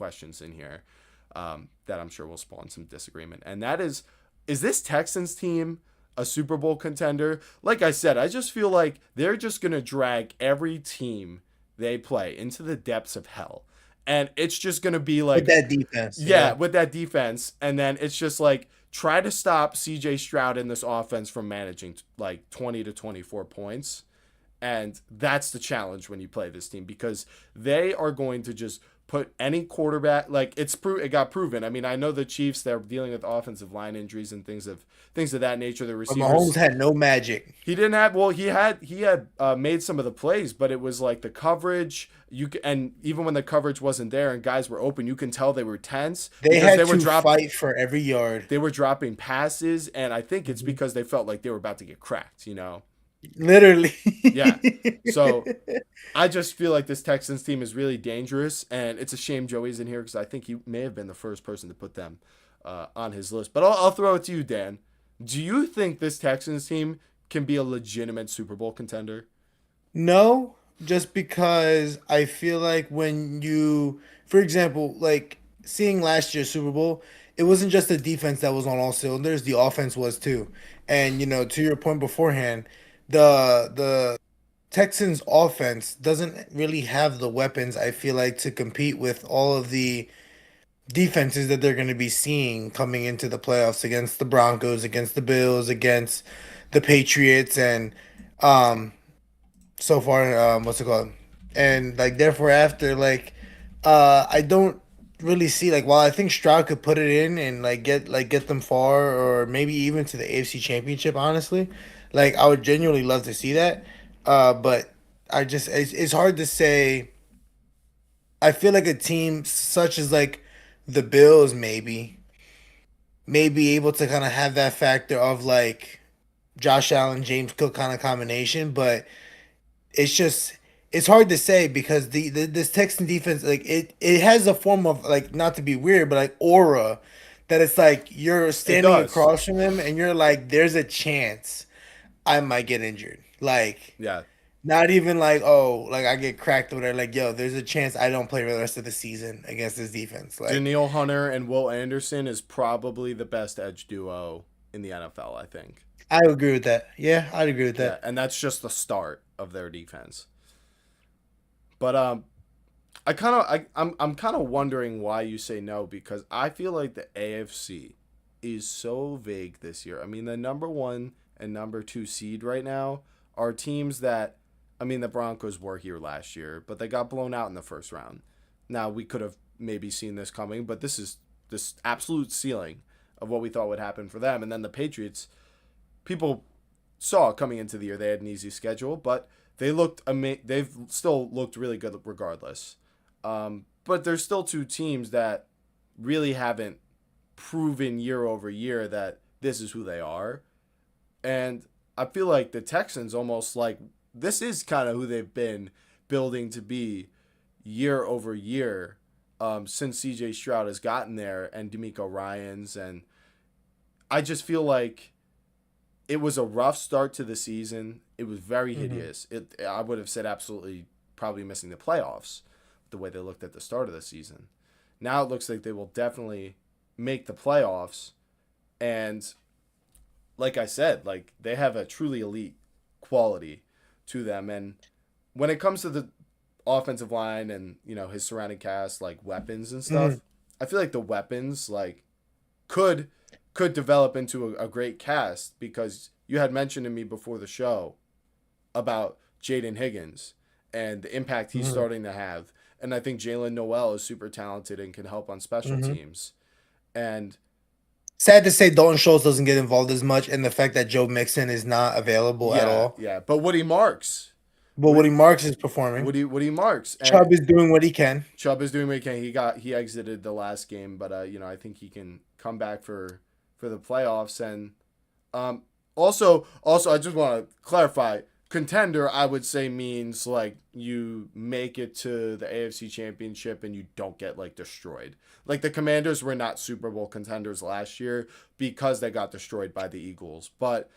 questions in here that I'm sure will spawn some disagreement. And that is this Texans team a Super Bowl contender? Like I said, I just feel like they're just going to drag every team they play into the depths of hell. And it's just going to be With like, that defense, yeah, yeah. with that defense. And then it's just like, try to stop CJ Stroud in this offense from managing like 20 to 24 points. And that's the challenge when you play this team, because they are going to just put any quarterback, like it got proven. I mean, I know the Chiefs, they're dealing with offensive line injuries and things of that nature. The But Mahomes receivers, had no magic. he didn't have. Well, he had made some of the plays, but it was like the coverage. And even when the coverage wasn't there and guys were open, you can tell they were tense They because had to fight for every yard. they were dropping passes, and I think it's Mhm. because they felt like they were about to get cracked. Literally. Yeah. So I just feel like this Texans team is really dangerous, and it's a shame Joey's in here because I think he may have been the first person to put them on his list. But I'll throw it to you, Dan. Do you think this Texans team can be a legitimate Super Bowl contender? No, just because I feel like for example, like seeing last year's Super Bowl, it wasn't just the defense that was on all cylinders, the offense was too. And to your point beforehand, the Texans offense doesn't really have the weapons, I feel like, to compete with all of the defenses that they're going to be seeing coming into the playoffs against the Broncos, against the Bills, against the Patriots, and um so far, what's it called? And like therefore after, like I don't really see, like, while I think Stroud could put it in and get them far, or maybe even to the AFC Championship, honestly. Like, I would genuinely love to see that. But it's hard to say. I feel like a team such as like the Bills may be able to kind of have that factor of like Josh Allen, James Cook kind of combination, but it's just it's hard to say because this Texan defense, like, it has a form of, like, not to be weird, but like aura, that it's like you're It standing does. across from them and you're like, there's a chance I might get injured. Like, Yeah. not even like, oh, like I get cracked or whatever. Like, yo, there's a chance I don't play for the rest of the season against this defense. Like, Daniil Hunter and Will Anderson is probably the best edge duo in the NFL, I think. I agree with that. Yeah, I'd agree with Yeah, that. and that's just the start of their defense. But I'm kind of wondering why you say no, because I feel like the AFC is so vague this year. I mean, the number 1 and number 2 seed right now are teams that, I mean, the Broncos were here last year, but they got blown out in the first round. Now, we could have maybe seen this coming, but this is this absolute ceiling of what we thought would happen for them. And then the Patriots, people saw coming into the year they had an easy schedule, but they've still looked really good regardless. But there's still two teams that really haven't proven year over year that this is who they are. And I feel like the Texans almost like this is kind of who they've been building to be year over year, since CJ Stroud has gotten there and D'Amico Ryans. And I just feel like it was a rough start to the season. It was very Hmm. hideous. I would have said absolutely probably missing the playoffs the way they looked at the start of the season. Now it looks like they will definitely make the playoffs. And like I said, like they have a truly elite quality to them. And when it comes to the offensive line and, his surrounding cast, like weapons and Hmm. stuff, I feel like the weapons like could could develop into a great cast, because you had mentioned to me before the show about Jaden Higgins and the impact he's Hmm. starting to have. And I think Jalen Noel is super talented and can help on special Hmm. teams. And Sad to say, Dalton Schultz doesn't get involved as much, and the fact that Joe Mixon is not available at yeah, all. yeah. But Woody Marks, But Woody, Woody Marks is performing. Woody Marks, and Chubb is doing what he can. Chubb is doing what he can. He exited the last game, but I think he can come back for the playoffs. And also I just want to clarify, contender I would say means like you make it to the AFC Championship and you don't get like destroyed. Like the Commanders were not Super Bowl contenders last year because they got destroyed by the Eagles. But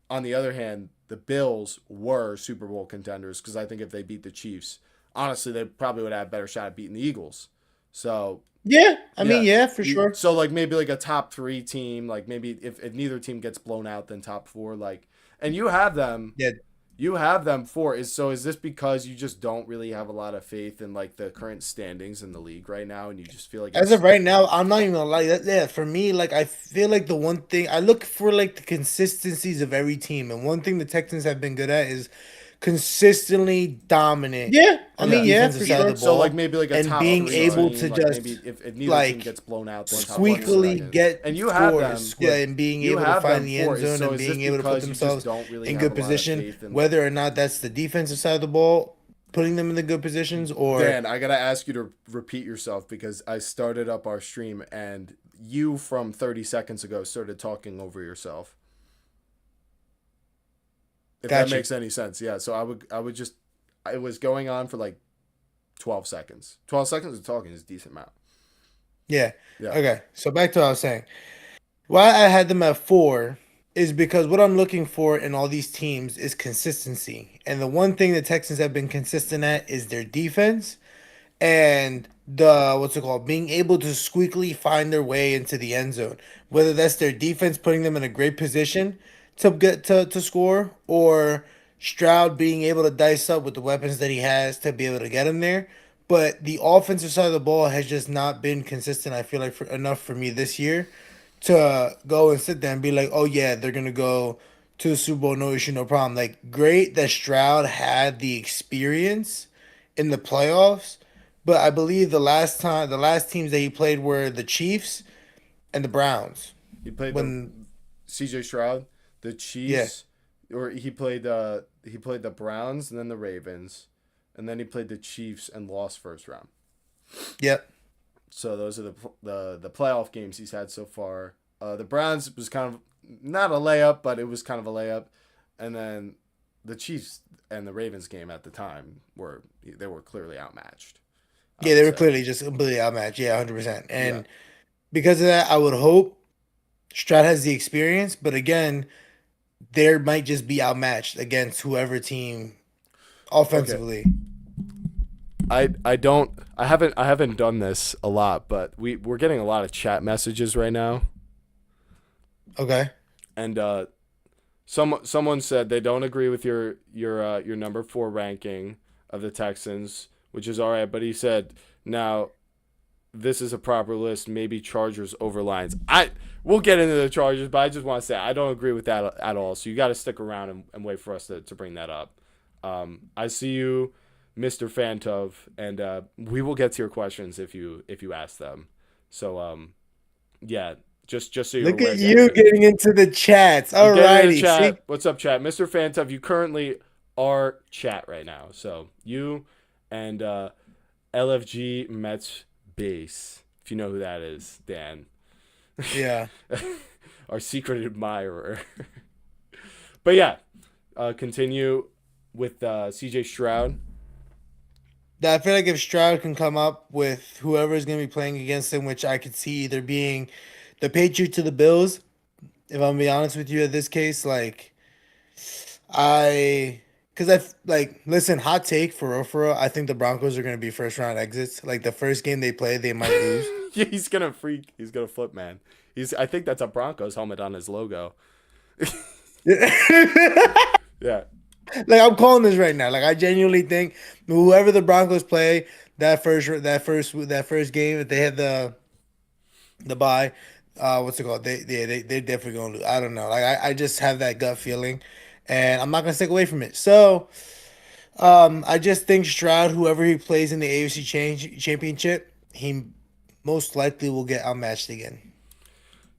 on the other hand, the Bills were Super Bowl contenders because I think if they beat the Chiefs, honestly, they probably would have a better shot at beating the Eagles. So Yeah, I mean, Yeah. yeah, for sure. So like maybe like a top three team, like maybe if neither team gets blown out, then top four, like, and Yeah, you have them for is this because you just don't really have a lot of faith in like the current standings in the league right now, and you just feel like as of it's right now, I'm not even gonna lie. Yeah, for me, like I feel like the one thing I look for, like the consistencies of every team, and one thing the Texans have been good at is consistently dominant Yeah, I on the mean, yeah. yeah, defensive for side of sure. the So like ball, maybe like a and top being three able team, to like maybe just if neither team like gets blown out, then top one or squeakily second, get and you have scores, them. Yeah, and being you able to have them find the for end zone and is this being able to put because you just themselves don't really in have a good lot of position, faith in like. whether or not that's the defensive side of the ball, putting them in the good positions, or Dan, I gotta ask you to repeat yourself because I started up our stream and you from 30 seconds ago started talking over yourself. If that got you. makes any sense, yeah. So I would just it was going on for like 12 seconds. 12 seconds of talking is a decent amount. Yeah. Yeah. Okay. So back to what I was saying. Why I had them at 4 is because what I'm looking for in all these teams is consistency. And the one thing the Texans have been consistent at is their defense and the what's it called? Being able to squeakily find their way into the end zone. Whether that's their defense putting them in a great position to get to score, or Stroud being able to dice up with the weapons that he has to be able to get him there. But the offensive side of the ball has just not been consistent, I feel like, enough for me this year to go and sit there and be like, oh yeah, they're gonna go to the Super Bowl, no issue, no problem. Like, great that Stroud had the experience in the playoffs, but I believe the last teams that he played were the Chiefs and the Browns. He played the When CJ Stroud, the yeah, Chiefs, or he played the Browns and then the Ravens, and then he played the Chiefs and lost first round. yep, So those are the playoff games he's had so far. The Browns was kind of not a layup, but it was kind of a layup, and then the Chiefs and the Ravens game at the time were clearly outmatched. I yeah, they would were say, clearly just completely outmatched. Yeah, 100%. yeah. And because of that, I would hope Stroud has the experience, but again, there might just be outmatched against whoever team Okay. offensively. I haven't done this a lot, but we're getting a lot of chat messages right now, Okay. and someone said they don't agree with your number 4 ranking of the Texans, which is all right, but he said now this is a proper list, maybe Chargers over Lions. We'll get into the Chargers, but I just want to say I don't agree with that at all. So you got to stick around and wait for us to bring that up. I see you, Mr. Fantov, and we will get to your questions if you ask them. So yeah, just so you're Look aware, at Dan. you getting into the chats. I'm getting in the Alrighty. See? chat. What's up, chat? Mr. Fantov, you currently are chat right now. So you and LFG Mets base, if you know who that is, Dan. Yeah. Our secret admirer. But yeah, continue with CJ Stroud. I feel like if Stroud can come up with whoever's going to be playing against him, which I could see either being the Patriots or the Bills, if I'm gonna be honest with you, at this case, like because like listen, hot take for real, I think the Broncos are gonna be first round exits. Like the first game they play, they might lose. Yeah, he's gonna freak. He's gonna flip, man. I think that's a Broncos helmet on his logo. Yeah. Like I'm calling this right now. Like I genuinely think whoever the Broncos play that first game, if they have the bye, what's it called? They definitely gonna lose. I don't know. Like I just have that gut feeling, and I'm not gonna stick away from it. So I just think Stroud, whoever he plays in the AFC Championship, he most likely will get outmatched again,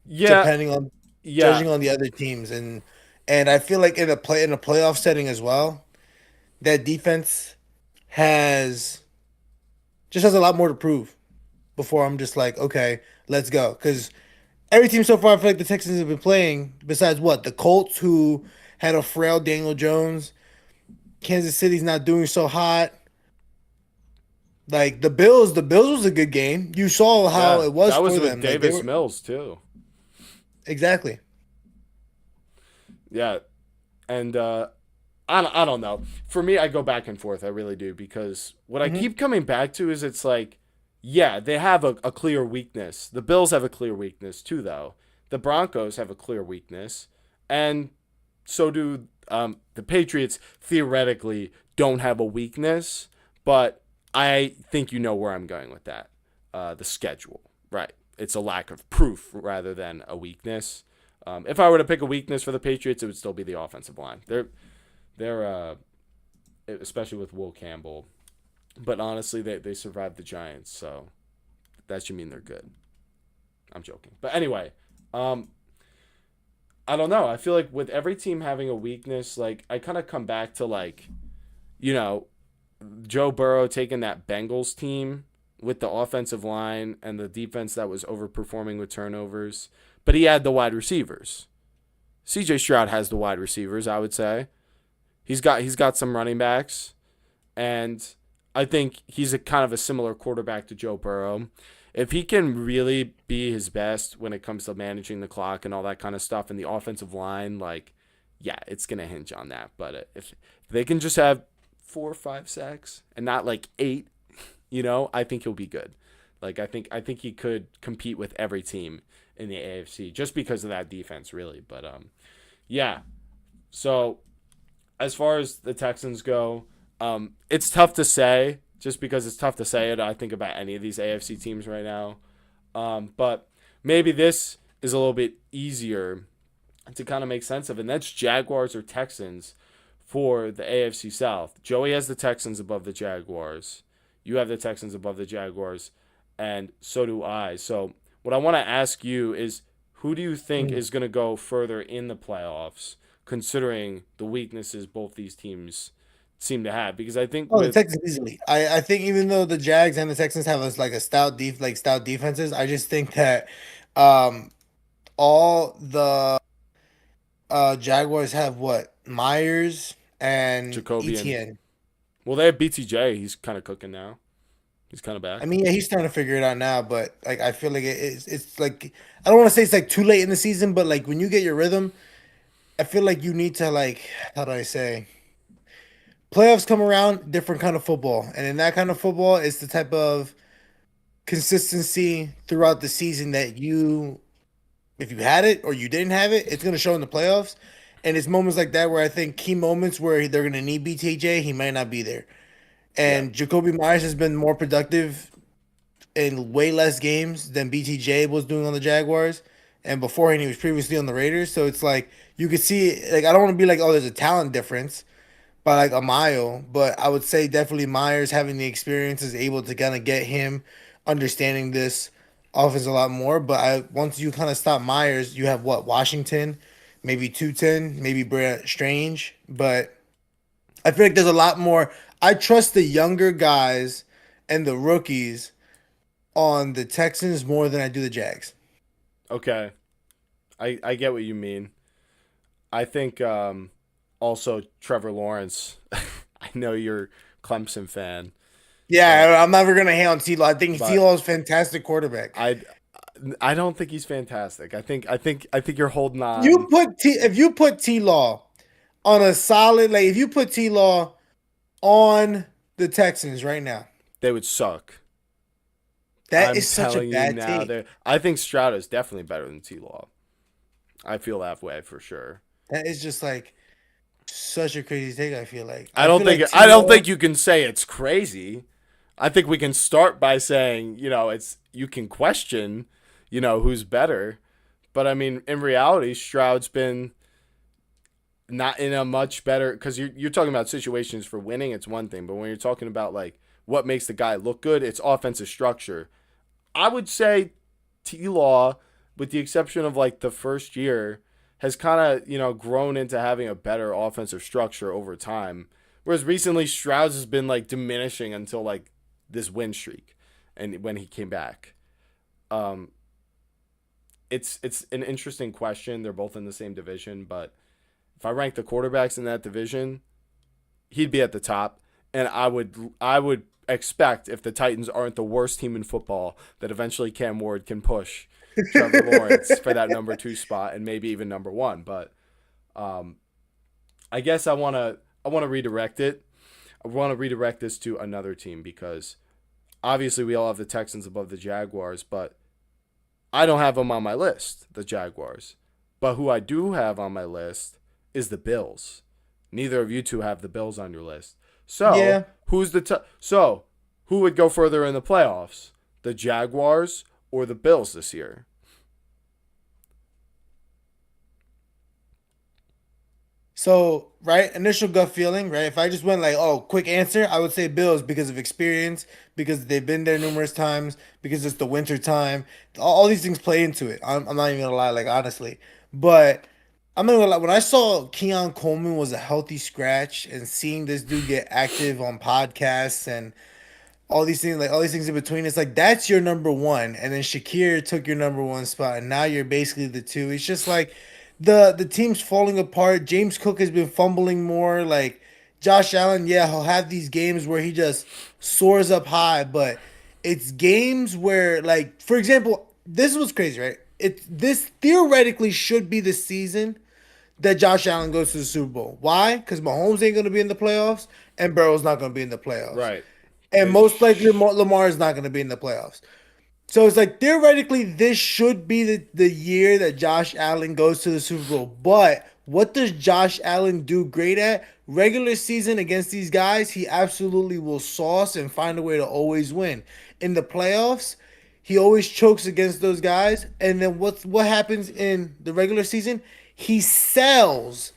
Yeah. depending on Yeah. judging on the other teams, and I feel like in a playoff setting as well, that defense has has a lot more to prove before I'm just like, okay, let's go. Because every team so far, I feel like the Texans have been playing, besides what? The Colts, who had a frail Daniel Jones. Kansas City's not doing so hot. Like the Bills was a good game. You saw how Yeah. it was That was for with them. Like they Davis were Mills too. exactly. Yeah. And I don't know. For me, I go back and forth. I really do, because what I Hmm. keep coming back to is it's like Yeah, they have a clear weakness. The Bills have a clear weakness too, though. The Broncos have a clear weakness, and so do the Patriots. Theoretically, don't have a weakness, but I think you know where I'm going with that. The schedule, right? It's a lack of proof rather than a weakness. If I were to pick a weakness for the Patriots, it would still be the offensive line. They're especially with Will Campbell. But honestly, they survived the Giants, so that should mean they're good. I'm joking. But anyway, um, I don't know. I feel like with every team having a weakness, like I kind of come back to like, you know, Joe Burrow taking that Bengals team with the offensive line and the defense that was overperforming with turnovers, but he had the wide receivers. CJ Stroud has the wide receivers, I would say. He's got some running backs, and I think he's a kind of a similar quarterback to Joe Burrow. If he can really be his best when it comes to managing the clock and all that kind of stuff, and the offensive line, like, yeah, it's gonna hinge on that. But if they can just have 4 or 5 sacks and not like 8, I think he'll be good. Like I think he could compete with every team in the AFC just because of that defense, really. But yeah. So as far as the Texans go, it's tough to say just because it's tough to say it. I think about any of these AFC teams right now. But maybe this is a little bit easier to kind of make sense of, and that's Jaguars or Texans for the AFC South. Joey has the Texans above the Jaguars. You have the Texans above the Jaguars, and so do I. So what I want to ask you is, who do you think is going to go further in the playoffs, considering the weaknesses both these teams seem to have? Because I think Oh, the with Texans easily. I think even though the Jags and the Texans have us like a stout defenses, I just think that um all the Jaguars have what? Myers and Jacoby and ETN. well, they have BTJ. He's kind of cooking now. He's kind of I back. mean, yeah, he's starting to figure it out now, but like I feel like it's like I don't want to say it's like too late in the season, but like when you get your rhythm, I feel like you need to like how do I say playoffs come around, different kind of football, and in that kind of football, it's the type of consistency throughout the season that if you had it or you didn't have it, it's going to show in the playoffs. And it's moments like that where I think key moments where they're going to need BTJ, he might not be there. Yeah. And Jacoby Myers has been more productive in way less games than BTJ was doing on the Jaguars. And beforehand, he was previously on the Raiders. So it's like you could see, like, I don't want to be like, oh, there's a talent difference by like a mile, but I would say definitely Myers having the experience is able to kind of get him understanding this offense a lot more. But once you kind of stop Myers, you have what Washington, maybe 210, maybe Brett Strange, but I feel like there's a lot more. I trust the younger guys and the rookies on the Texans more than I do the Jags. Okay. I get what you mean. I think also Trevor Lawrence. I know you're a Clemson fan, but Yeah, I'm never gonna hate on T-Law. I think but T-Law's fantastic quarterback. I I don't think he's fantastic. I think you're holding You on. put T if you put T Law on a solid like if you put T Law on the Texans right now, They would suck. that I'm is such a telling you bad now. take. I think Stroud is definitely better than T Law. I feel that way for sure. That is just like such a crazy take. I feel like I I don't feel think like I T don't Law. think you can say it's crazy. I think we can start by saying, it's you can question, who's better. But I mean, in reality, Stroud's been not in a much better because you're talking about situations for winning, it's one thing, but when you're talking about like what makes the guy look good, it's offensive structure. I would say T Law, with the exception of like the first year, has kind of grown into having a better offensive structure over time. Whereas recently Strauss has been like diminishing until like this win streak, and when he came back, um, it's an interesting question. They're both in the same division, but if I rank the quarterbacks in that division, he'd be at the top, and I would expect if the Titans aren't the worst team in football that eventually Cam Ward can push Trevor Lawrence for that number 2 spot and maybe even number 1. But um, I guess I want to redirect it. I want to redirect this to another team because obviously we all have the Texans above the Jaguars, but I don't have them on my list, the Jaguars. But who I do have on my list is the Bills. Neither of you two have the Bills on your list. So, Yeah. so who would go further in the playoffs? The Jaguars or the Bills this year? So, right, initial gut feeling, right? If I just went like, oh, quick answer, I would say Bills because of experience, because they've been there numerous times, because it's the winter time. All these things play into it. I'm not even gonna lie, like honestly. But I'm not gonna lie, when I saw Keon Coleman was a healthy scratch and seeing this dude get active on podcasts and all these things, like all these things in between. It's like that's your number one, and then Shakir took your number one spot, and now you're basically the two. It's just like the team's falling apart. James Cook has been fumbling more. Like Josh Allen, yeah, he'll have these games where he just soars up high, but it's games where, like, for example, this was crazy, right? This theoretically should be the season that Josh Allen goes to the Super Bowl. Why? Because Mahomes ain't going to be in the playoffs and Burrow's not going to be in the playoffs. Right. And They most likely sh- Lamar is not going to be in the playoffs. So it's like theoretically this should be the year that Josh Allen goes to the Super Bowl. But what does Josh Allen do great at? Regular season against these guys, he absolutely will sauce and find a way to always win. In the playoffs, he always chokes against those guys. And then what happens in the regular season? He sells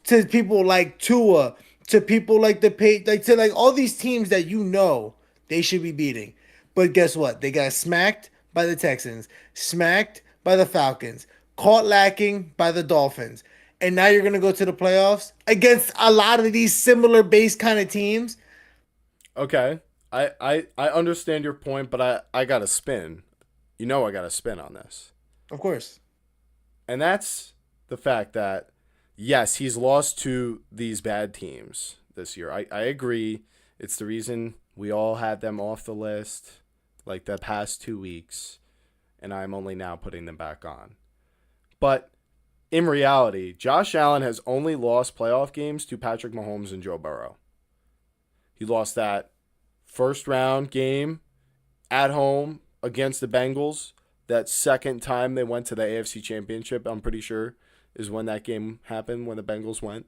to people like Tua, to people like like to like all these teams that you know they should be beating. But guess what? They got smacked by the Texans, smacked by the Falcons, caught lacking by the Dolphins. And now you're going to go to the playoffs against a lot of these similar base kind of teams. okay. I understand your point, but I got to spin. You know I got to spin on this. Of course. And that's the fact that, yes, he's lost to these bad teams this year. I agree. It's the reason we all had them off the list like the past 2 weeks, and I'm only now putting them back on. But in reality, Josh Allen has only lost playoff games to Patrick Mahomes and Joe Burrow. He lost that first round game at home against the Bengals. That second time they went to the AFC Championship, I'm pretty sure, is when that game happened, when the Bengals went.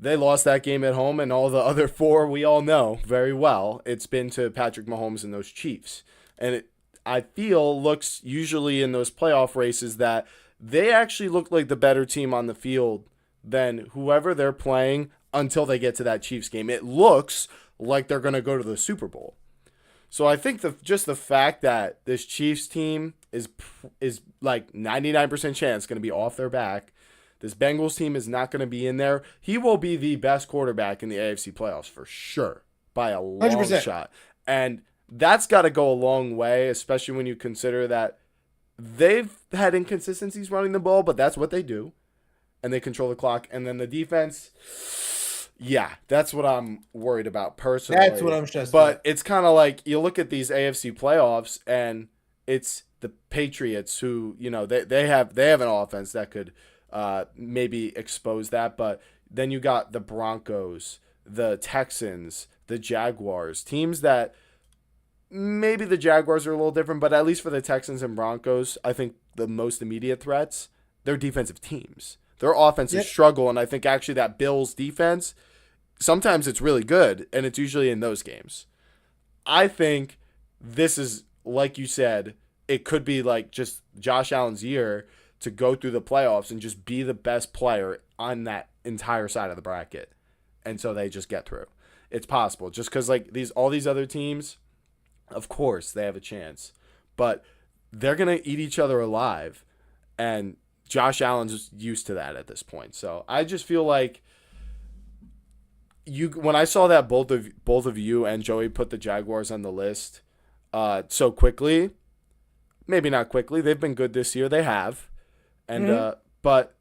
They lost that game at home, and all the other four we all know very well. It's been to Patrick Mahomes and those Chiefs. And I feel looks usually in those playoff races that they actually look like the better team on the field than whoever they're playing until they get to that Chiefs game. It looks like they're going to go to the Super Bowl. So I think just the fact that this Chiefs team is like 99% chance going to be off their back. This Bengals team is not going to be in there. He will be the best quarterback in the AFC playoffs for sure by a long 100%. shot. And that's got to go a long way, especially when you consider that they've had inconsistencies running the ball, but that's what they do. And they control the clock. And then the defense, yeah, that's what I'm worried about personally. That's what I'm stressed But about. it's kind of like you look at these AFC playoffs, and it's the Patriots who, they have an offense that could maybe expose that. But then you got the Broncos, the Texans, the Jaguars, teams that maybe the Jaguars are a little different, but at least for the Texans and Broncos, I think the most immediate threats, they're defensive teams. Their offenses struggle, and I think actually that Bills defense, sometimes it's really good, and it's usually in those games. I think this is, like you said, it could be like just Josh Allen's year to go through the playoffs and just be the best player on that entire side of the bracket. And so they just get through. It's possible. Just because like all these other teams, of course, they have a chance. But they're going to eat each other alive. And Josh Allen's just used to that at this point. So I just feel like when I saw that both of you and Joey put the Jaguars on the list so quickly, maybe not quickly, they've been good this year. They have. And but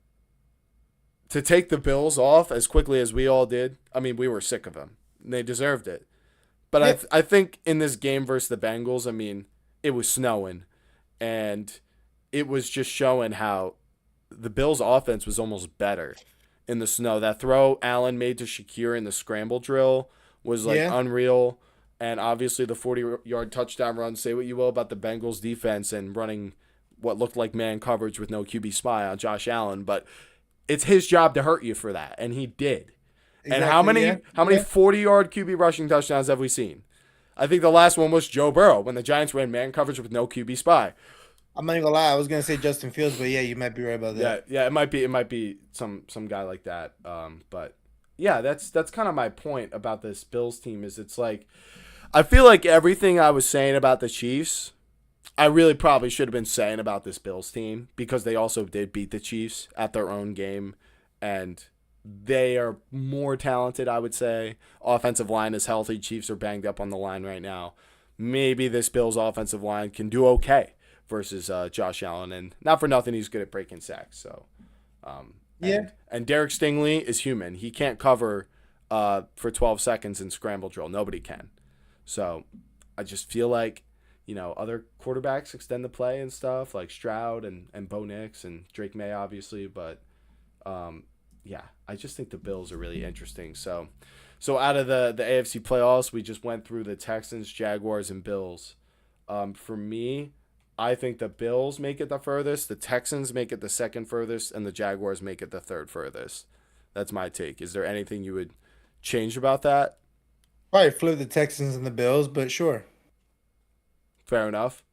to take the Bills off as quickly as we all did, I mean, we were sick of them. They deserved it. But I think in this game versus the Bengals, I mean, it was snowing. And it was just showing how the Bills' offense was almost better in the snow. That throw Allen made to Shakir in the scramble drill was like unreal. And obviously the 40-yard touchdown run, say what you will about the Bengals defense and running what looked like man coverage with no QB spy on Josh Allen, but it's his job to hurt you for that, and he did. And how Exactly. many Yeah. how many Yeah. 40-yard QB rushing touchdowns have we seen? I think the last one was Joe Burrow when the Giants ran man coverage with no QB spy. I'm not even gonna lie. I was gonna say Justin Fields, but yeah, you might be right about Yeah, that. yeah, it might be some guy like that. But yeah, that's kind of my point about this Bills team is it's like I feel like everything I was saying about the Chiefs, I really probably should have been saying about this Bills team because they also did beat the Chiefs at their own game, and they are more talented, I would say. Offensive line is healthy. Chiefs are banged up on the line right now. Maybe this Bills offensive line can do okay versus Josh Allen, and not for nothing, he's good at breaking sacks. So, Yeah. and Derek Stingley is human. He can't cover for 12 seconds in scramble drill. Nobody can. So, I just feel like other quarterbacks extend the play and stuff like Stroud and Bo Nix and Drake May, obviously, but yeah, I just think the Bills are really interesting. So out of the AFC playoffs, we just went through the Texans, Jaguars, and Bills. For me, I think the Bills make it the furthest, the Texans make it the second furthest, and the Jaguars make it the third furthest. That's my take. Is there anything you would change about that? Probably flip the Texans and the Bills, but sure. Fair enough.